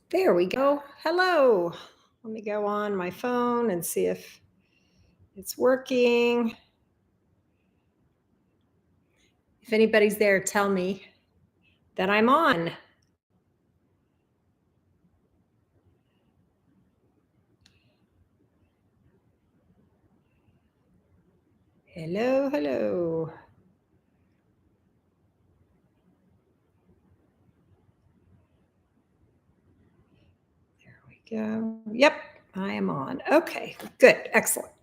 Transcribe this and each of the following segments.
There we go. Hello. Let me go on my phone and see if it's working. If anybody's there, tell me that I'm on. Hello, hello. There we go. Yep, I am on. Okay, good. Excellent.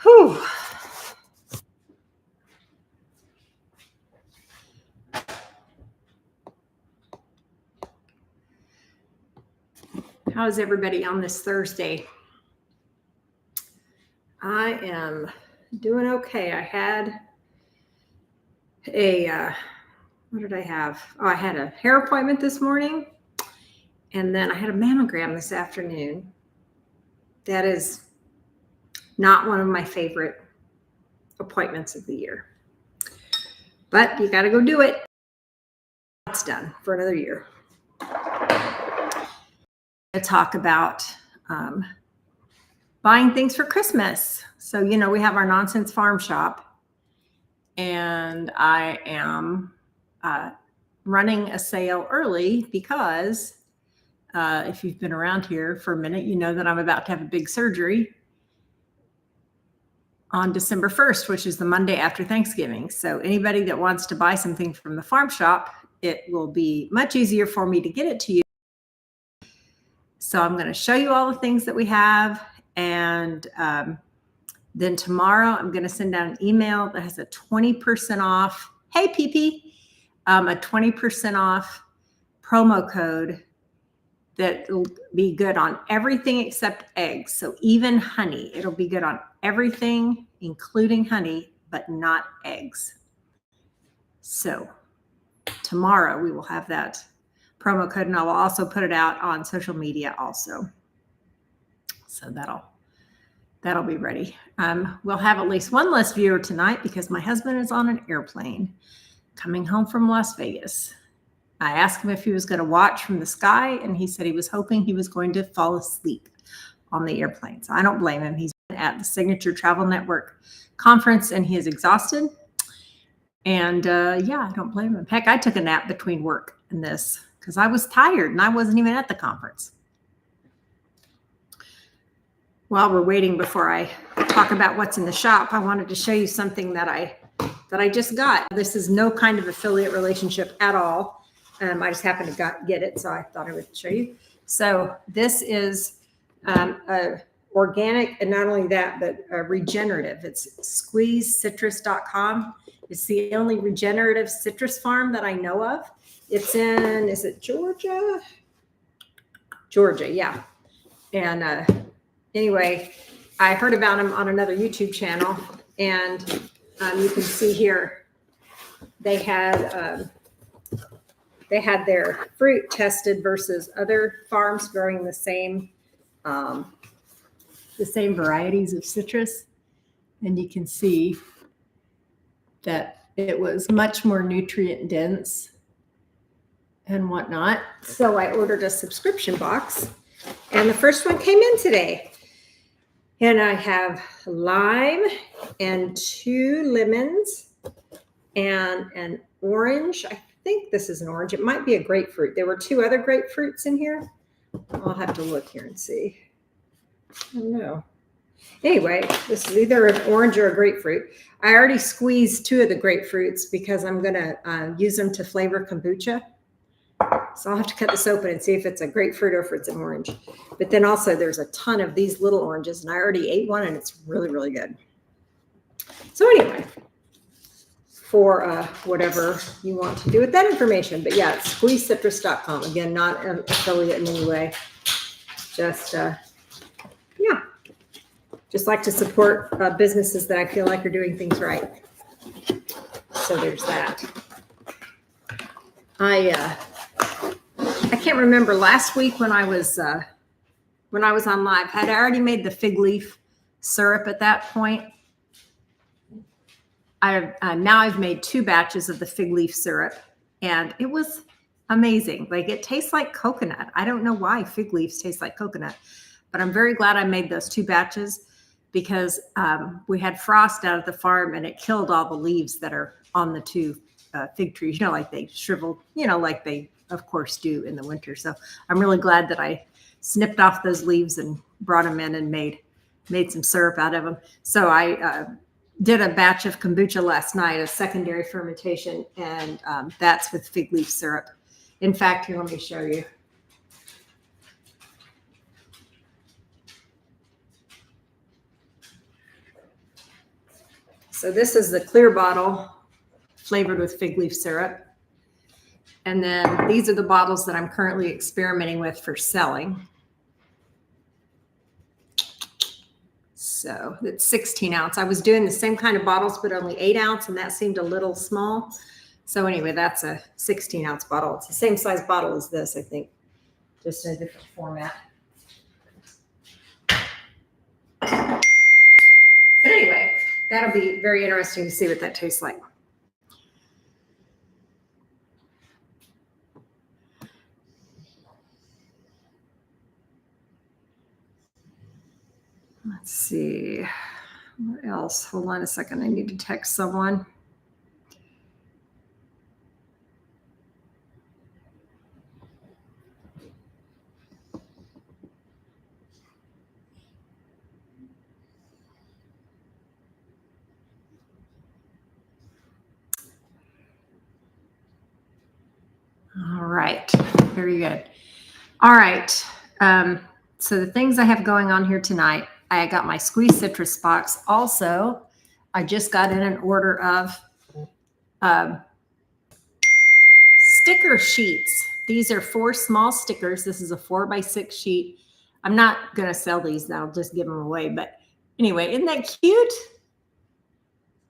Whew. How is everybody on this Thursday? I am doing okay. I had what did I have? Oh, I had a hair appointment this morning, and then I had a mammogram this afternoon. That is not one of my favorite appointments of the year, but you got to go do it. It's done for another year. I talk about buying things for Christmas. So, we have our Nonsense Farm Shop, and I am running a sale early because if you've been around here for a minute, you know that I'm about to have a big surgery on December 1st, which is the Monday after Thanksgiving. So anybody that wants to buy something from the farm shop, it will be much easier for me to get it to you. So I'm going to show you all the things that we have. And then tomorrow I'm going to send out an email that has a 20% off. Hey, PP, a 20% off promo code that will be good on everything except eggs. So even honey, it'll be good on everything, including honey, but not eggs. So tomorrow we will have that promo code, and I will also put it out on social media also. So that'll be ready. We'll have at least one less viewer tonight because my husband is on an airplane coming home from Las Vegas. I asked him if he was going to watch from the sky, and he said he was hoping he was going to fall asleep on the airplane. So I don't blame him. He's at the Signature Travel Network conference, and he is exhausted. And I don't blame him. Heck, I took a nap between work and this because I was tired, and I wasn't even at the conference. While we're waiting before I talk about what's in the shop, I wanted to show you something that I just got. This is no kind of affiliate relationship at all. I just happened to get it, so I thought I would show you. So this is organic, and not only that, but regenerative. It's squeezecitrus.com. It's the only regenerative citrus farm that I know of. It's in, is it Georgia? Georgia, yeah. And anyway, I heard about them on another YouTube channel, and you can see here they had their fruit tested versus other farms growing the same varieties of citrus, and you can see that it was much more nutrient dense and whatnot. So I ordered a subscription box, and the first one came in today. And I have lime and 2 lemons and an orange. I think this is an orange. It might be a grapefruit. There were 2 other grapefruits in here. I'll have to look here and see. I don't know. Anyway, this is either an orange or a grapefruit. I already squeezed 2 of the grapefruits because I'm going to use them to flavor kombucha. So I'll have to cut this open and see if it's a grapefruit or if it's an orange. But then also there's a ton of these little oranges, and I already ate one, and it's really, really good. So anyway, for whatever you want to do with that information. But yeah, it's squeezecitrus.com. Again, not an affiliate in any way. Just, just like to support businesses that I feel like are doing things right. So there's that. I can't remember last week when I was on live, had I already made the fig leaf syrup at that point? Now I've made 2 batches of the fig leaf syrup, and it was amazing. Like it tastes like coconut. I don't know why fig leaves taste like coconut, but I'm very glad I made those 2 batches because we had frost out at the farm and it killed all the leaves that are on the 2 fig trees, like they shriveled, like they of course do in the winter. So I'm really glad that I snipped off those leaves and brought them in and made some syrup out of them. So I did a batch of kombucha last night, a secondary fermentation, and that's with fig leaf syrup. In fact, here, let me show you. So this is the clear bottle flavored with fig leaf syrup. And then these are the bottles that I'm currently experimenting with for selling. So it's 16 ounce. I was doing the same kind of bottles, but only 8 ounce, and that seemed a little small. So anyway, that's a 16 ounce bottle. It's the same size bottle as this, I think, just in a different format. But anyway, that'll be very interesting to see what that tastes like. Let's see. What else? Hold on a second. I need to text someone. All right. Very good. All right. So the things I have going on here tonight, I got my squeeze citrus box. Also, I just got in an order of sticker sheets. These are 4 small stickers. This is a 4x6 sheet. I'm not going to sell these. I'll just give them away. But anyway, isn't that cute?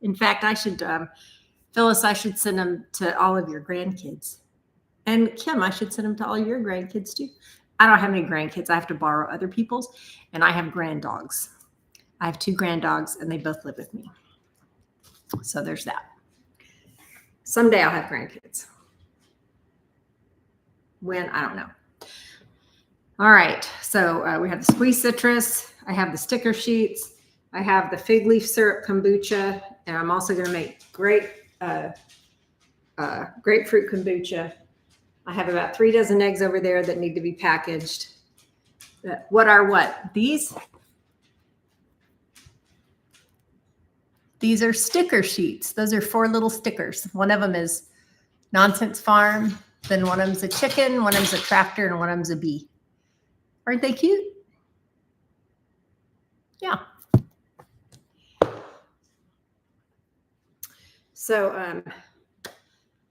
In fact, I should, Phyllis, I should send them to all of your grandkids. And Kim, I should send them to all your grandkids too. I don't have any grandkids. I have to borrow other people's. And I have grand dogs. I have 2 grand dogs, and they both live with me. So there's that. Someday I'll have grandkids. When? I don't know. All right. So we have the squeeze citrus. I have the sticker sheets. I have the fig leaf syrup kombucha. And I'm also going to make grapefruit kombucha. I have about 3 dozen eggs over there that need to be packaged. What are what? These are sticker sheets. Those are 4 little stickers. One of them is Nonsense Farm. Then one of them's a chicken, one of them's a tractor, and one of them's a bee. Aren't they cute? Yeah. So I'm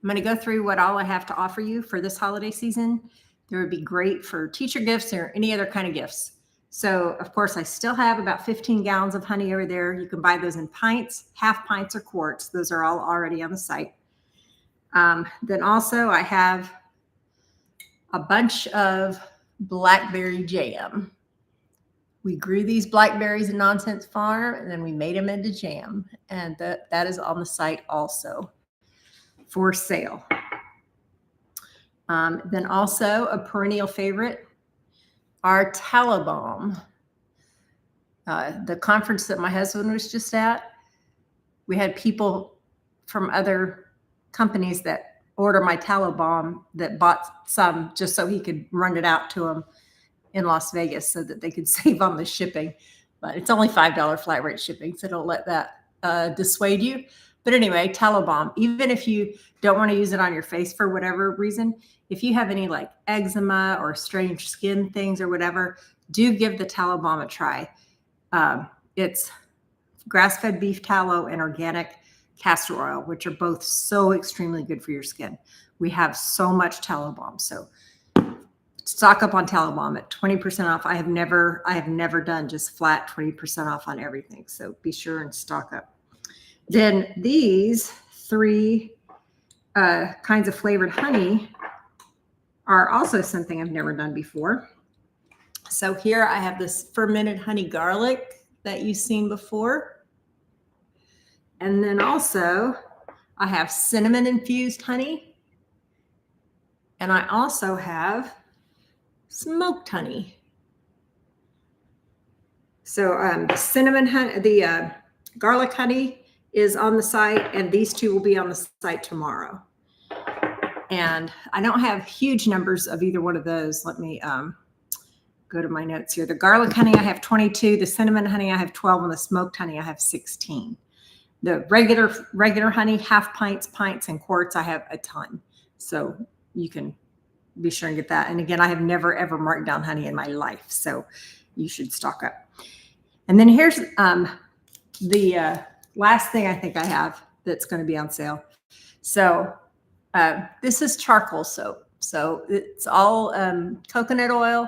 going to go through what all I have to offer you for this holiday season. They would be great for teacher gifts or any other kind of gifts. So, of course, I still have about 15 gallons of honey over there. You can buy those in pints, half pints, or quarts. Those are all already on the site. Then also I have a bunch of blackberry jam. We grew these blackberries in Nonsense Farm, and then we made them into jam. And that is on the site also for sale. Then also a perennial favorite, our tallow balm. The conference that my husband was just at, we had people from other companies that order my tallow balm that bought some just so he could run it out to them in Las Vegas so that they could save on the shipping. But it's only $5 flat rate shipping, so don't let that dissuade you. But anyway, tallow balm, even if you don't want to use it on your face for whatever reason, if you have any like eczema or strange skin things or whatever, do give the tallow balm a try. It's grass-fed beef tallow and organic castor oil, which are both so extremely good for your skin. We have so much tallow balm. So stock up on tallow balm at 20% off. I have never done just flat 20% off on everything. So be sure and stock up. Then these 3 kinds of flavored honey are also something I've never done before. So here I have this fermented honey garlic that you've seen before. And then also I have cinnamon infused honey. And I also have smoked honey. So the cinnamon honey, the garlic honey is on the site, and these two will be on the site tomorrow. And I don't have huge numbers of either one of those. Let me go to my notes here. The garlic honey, I have 22. The cinnamon honey, I have 12. And the smoked honey, I have 16. The regular honey, half pints, pints, and quarts, I have a ton. So you can be sure and get that. And again, I have never, ever marked down honey in my life. So you should stock up. And then here's the last thing I think I have that's going to be on sale. So this is charcoal soap. So it's all coconut oil,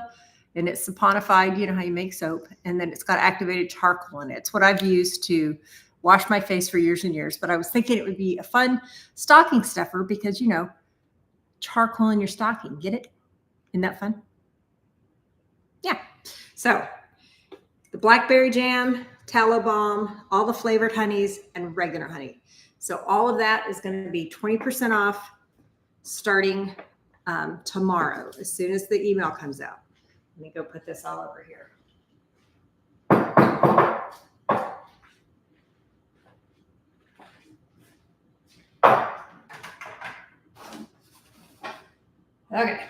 and it's saponified. You know how you make soap. And then it's got activated charcoal in it. It's what I've used to wash my face for years and years. But I was thinking it would be a fun stocking stuffer because, you know, charcoal in your stocking. Get it? Isn't that fun? Yeah. So the blackberry jam, tallow balm, all the flavored honeys, and regular honey. So all of that is going to be 20% off starting tomorrow, as soon as the email comes out. Let me go put this all over here. Okay.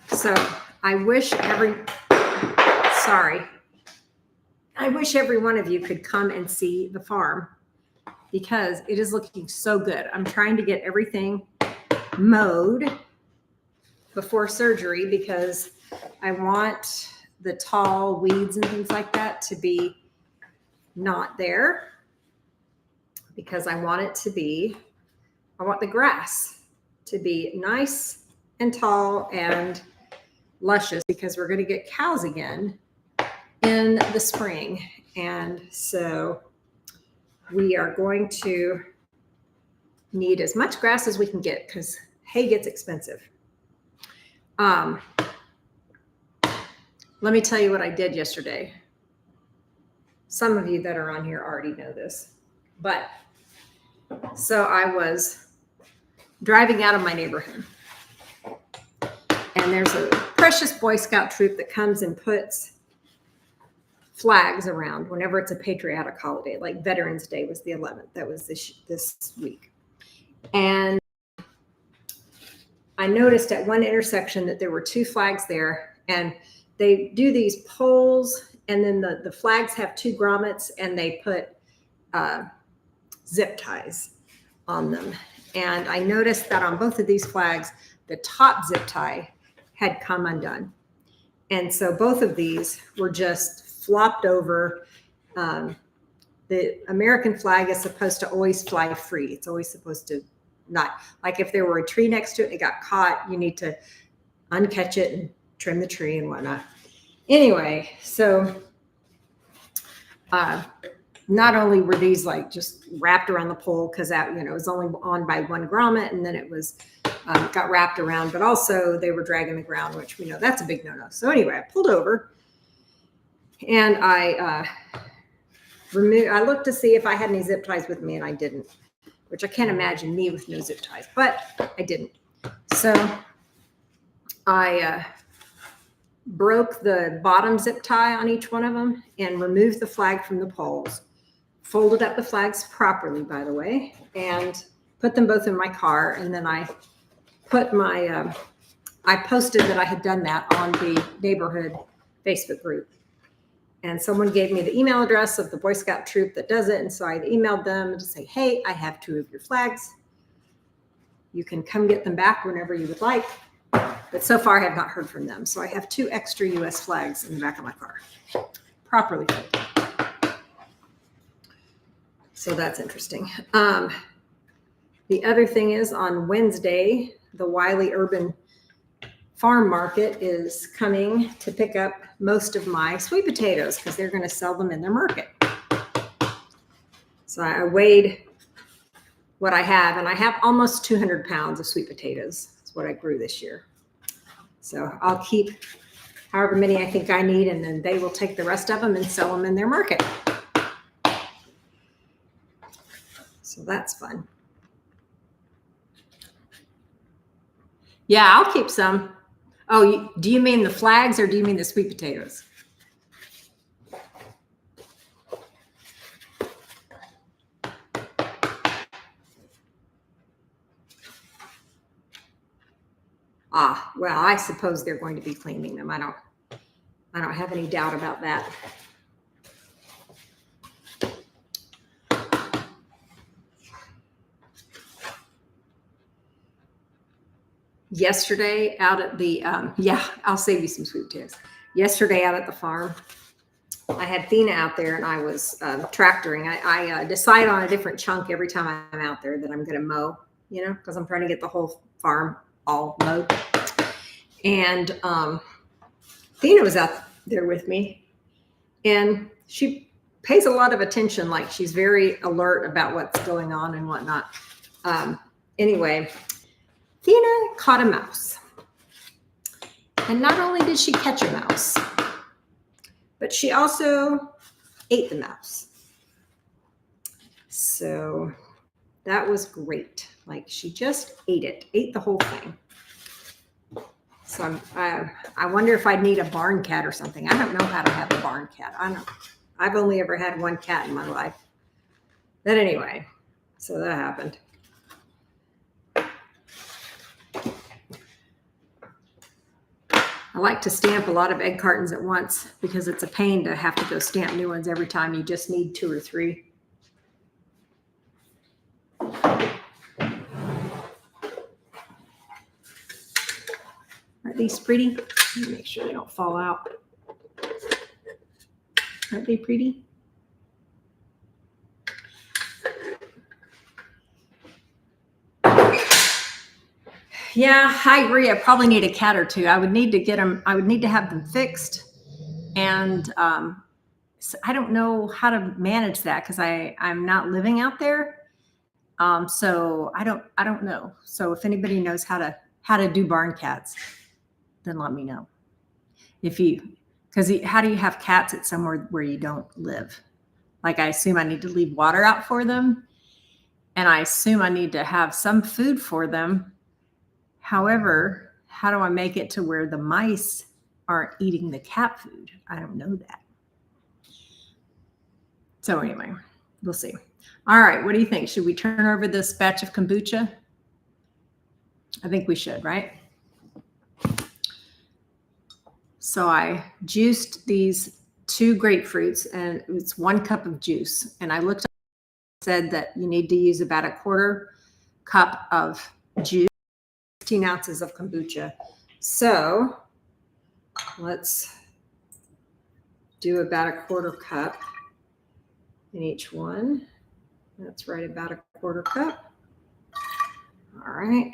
So I wish every one of you could come and see the farm because it is looking so good. I'm trying to get everything mowed before surgery because I want the tall weeds and things like that to be not there because I want the grass to be nice and tall and luscious because we're going to get cows again in the spring. And so we are going to need as much grass as we can get because hay gets expensive. Let me tell you what I did yesterday. Some of you that are on here already know this, but so I was driving out of my neighborhood, and there's a precious Boy Scout troop that comes and puts flags around whenever it's a patriotic holiday, like Veterans Day was the 11th. That was this week. And I noticed at one intersection that there were two flags there, and they do these poles, and then the flags have two grommets, and they put zip ties on them. And I noticed that on both of these flags, the top zip tie had come undone. And so both of these were just flopped over. The American flag is supposed to always fly free. It's always supposed to not, like if there were a tree next to it and it got caught, you need to uncatch it and trim the tree and whatnot. Anyway, so not only were these like just wrapped around the pole because that, you know, it was only on by one grommet, and then it was got wrapped around, but also they were dragging the ground, which we know that's a big no-no. So anyway, I pulled over and I looked to see if I had any zip ties with me, and I didn't, which I can't imagine me with no zip ties, but I didn't. So I broke the bottom zip tie on each one of them and removed the flag from the poles, folded up the flags properly, by the way, and put them both in my car. And then I put my, I posted that I had done that on the neighborhood Facebook group. And someone gave me the email address of the Boy Scout troop that does it. And so I emailed them to say, hey, I have two of your flags. You can come get them back whenever you would like. But so far I have not heard from them. So I have two extra US flags in the back of my car, properly folded. So that's interesting. The other thing is on Wednesday, the Wiley Urban Farm Market is coming to pick up most of my sweet potatoes because they're going to sell them in their market. So I weighed what I have, and I have almost 200 pounds of sweet potatoes. That's what I grew this year. So I'll keep however many I think I need, and then they will take the rest of them and sell them in their market. So that's fun. Yeah, I'll keep some. Oh, do you mean the flags or do you mean the sweet potatoes? Ah, well, I suppose they're going to be cleaning them. I don't have any doubt about that. Yesterday out at the, yeah, I'll save you some sweet potatoes. Yesterday out at the farm, I had Thena out there and I was tractoring. I decide on a different chunk every time I'm out there that I'm going to mow, you know, because I'm trying to get the whole farm all mowed. And Thena was out there with me, and she pays a lot of attention. Like, she's very alert about what's going on and whatnot. Anyway, Thena caught a mouse. And not only did she catch a mouse, but she also ate the mouse. So that was great. Like, she just ate the whole thing. So I wonder if I'd need a barn cat or something. I don't know how to have a barn cat. I've only ever had one cat in my life. But anyway, so that happened. I like to stamp a lot of egg cartons at once because it's a pain to have to go stamp new ones every time. You just need 2 or 3. Aren't these pretty? Let me make sure they don't fall out. Aren't they pretty? Yeah, I agree. I probably need a cat or 2. I would need to get them. I would need to have them fixed. And so I don't know how to manage that because I'm not living out there. So I don't know. So if anybody knows how to do barn cats, then let me know. Because how do you have cats at somewhere where you don't live? Like, I assume I need to leave water out for them, and I assume I need to have some food for them. However, how do I make it to where the mice aren't eating the cat food? I don't know that. So anyway, we'll see. All right, what do you think? Should we turn over this batch of kombucha? I think we should, right? So I juiced these 2 grapefruits, and it's 1 cup of juice. And I looked up, said that you need to use about 1/4 cup of juice, 16 ounces of kombucha. So let's do about 1/4 cup in each one. That's right, about 1/4 cup. All right.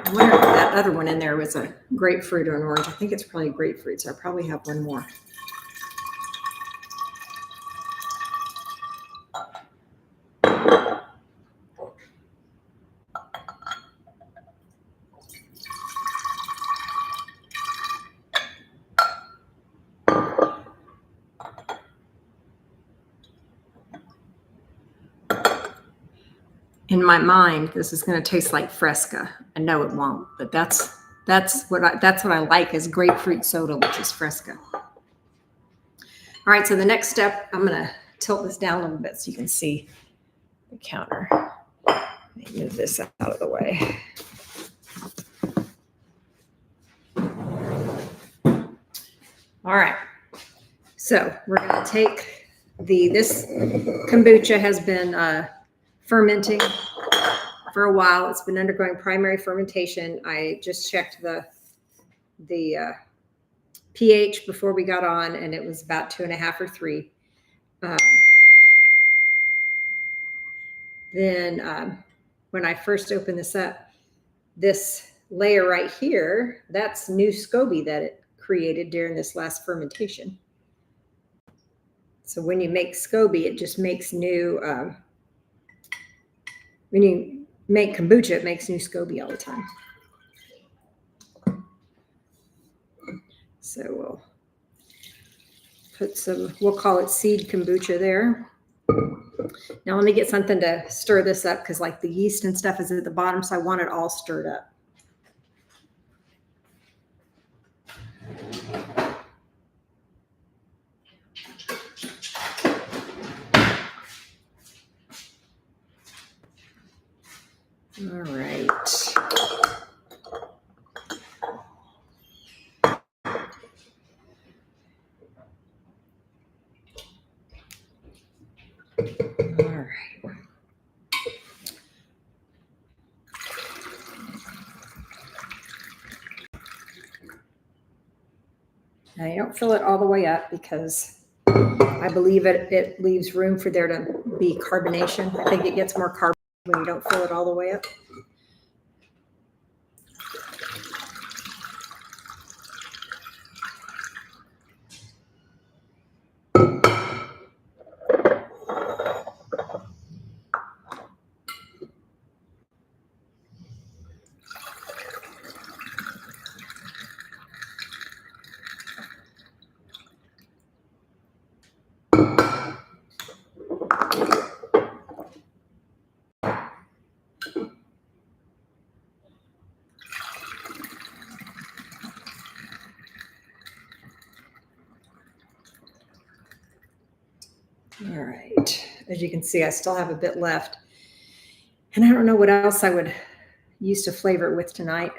I wonder if that other one in there was a grapefruit or an orange. I think it's probably grapefruit, so I probably have 1 more. In my mind, this is going to taste like Fresca. I know it won't, but that's what I like is grapefruit soda, which is Fresca. All right, so the next step, I'm going to tilt this down a little bit so you can see the counter. Let me move this out of the way. All right, so we're going to take this kombucha has been fermenting for a while. It's been undergoing primary fermentation. I just checked the pH before we got on, and it was about 2.5 or 3. Then when I first opened this up, this layer right here, that's new SCOBY that it created during this last fermentation. So when you make SCOBY, it just makes new, when you make kombucha, it makes new SCOBY all the time. So we'll put some, we'll call it seed kombucha there. Now let me get something to stir this up because like the yeast and stuff is at the bottom, so I want it all stirred up. All right. All right. Now you don't fill it all the way up because I believe it leaves room for there to be carbonation. I think it gets more carbon when you don't fill it all the way up. All right, as you can see, I still have a bit left. And I don't know what else I would use to flavor it with tonight.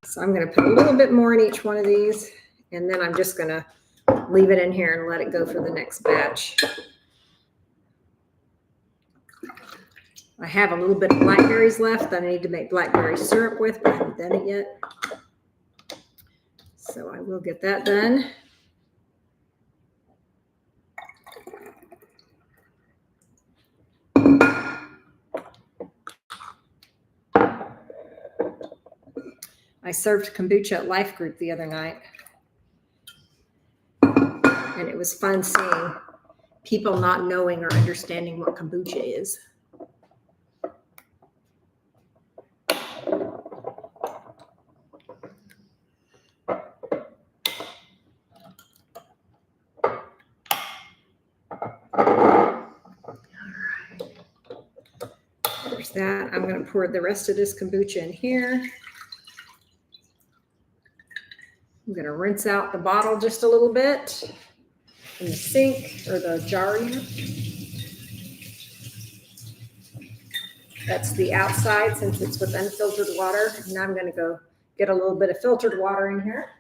So I'm going to put a little bit more in each one of these, and then I'm just going to leave it in here and let it go for the next batch. I have a little bit of blackberries left that I need to make blackberry syrup with, but I haven't done it yet. So I will get that done. I served kombucha at Life Group the other night, and it was fun seeing people not knowing or understanding what kombucha is. There's that. I'm going to pour the rest of this kombucha in here. I'm going to rinse out the bottle just a little bit in the sink or the jar here. That's the outside since it's with unfiltered water. Now I'm going to go get a little bit of filtered water in here.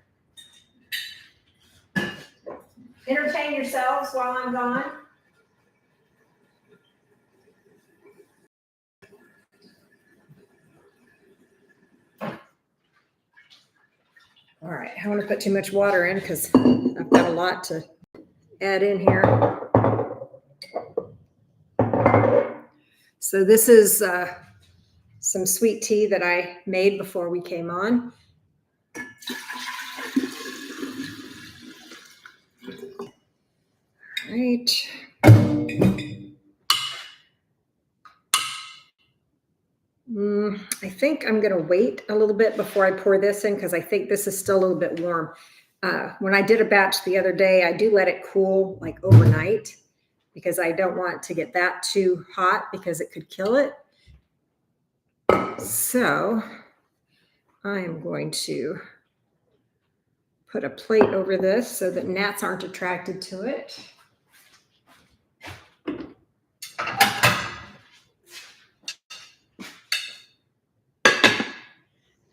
Entertain yourselves while I'm gone. All right, I don't want to put too much water in because I've got a lot to add in here. So this is some sweet tea that I made before we came on. All right. I think I'm going to wait a little bit before I pour this in because I think this is still a little bit warm. When I did a batch the other day, I do let it cool like overnight because I don't want to get that too hot because it could kill it. So I am going to put a plate over this so that gnats aren't attracted to it.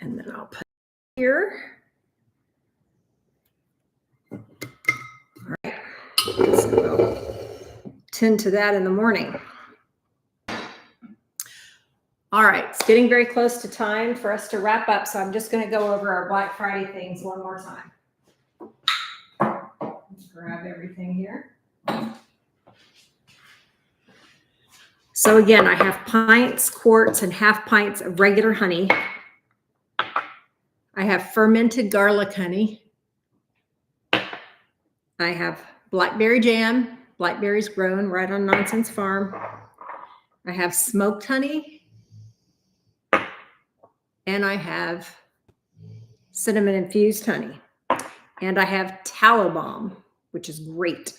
And then I'll put it here. All right, so we'll tend to that in the morning. All right, it's getting very close to time for us to wrap up, so I'm just going to go over our Black Friday things one more time. Grab everything here. So again, I have pints, quarts, and half pints of regular honey. I have fermented garlic honey. I have blackberry jam, blackberries grown right on Nonsense Farm. I have smoked honey. And I have cinnamon infused honey. And I have tallow balm, which is great.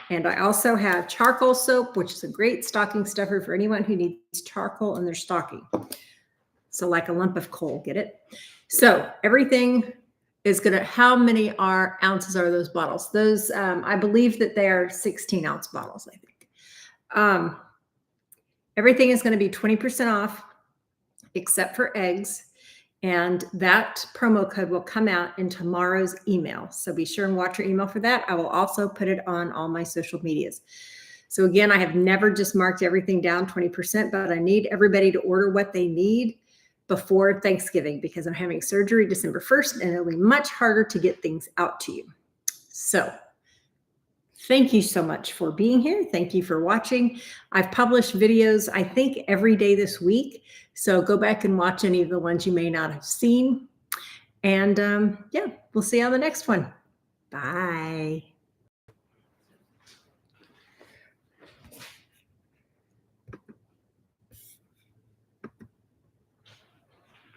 And I also have charcoal soap, which is a great stocking stuffer for anyone who needs charcoal in their stocking. So like a lump of coal, get it? So everything is going to, how many ounces are those bottles? Those, I believe that they are 16-ounce bottles, I think. Everything is going to be 20% off except for eggs. And that promo code will come out in tomorrow's email. So be sure and watch your email for that. I will also put it on all my social medias. So again, I have never just marked everything down 20%, but I need everybody to order what they need before Thanksgiving because I'm having surgery December 1st and it'll be much harder to get things out to you. So thank you so much for being here. Thank you for watching. I've published videos, I think, every day this week. So go back and watch any of the ones you may not have seen. And yeah, we'll see you on the next one. Bye.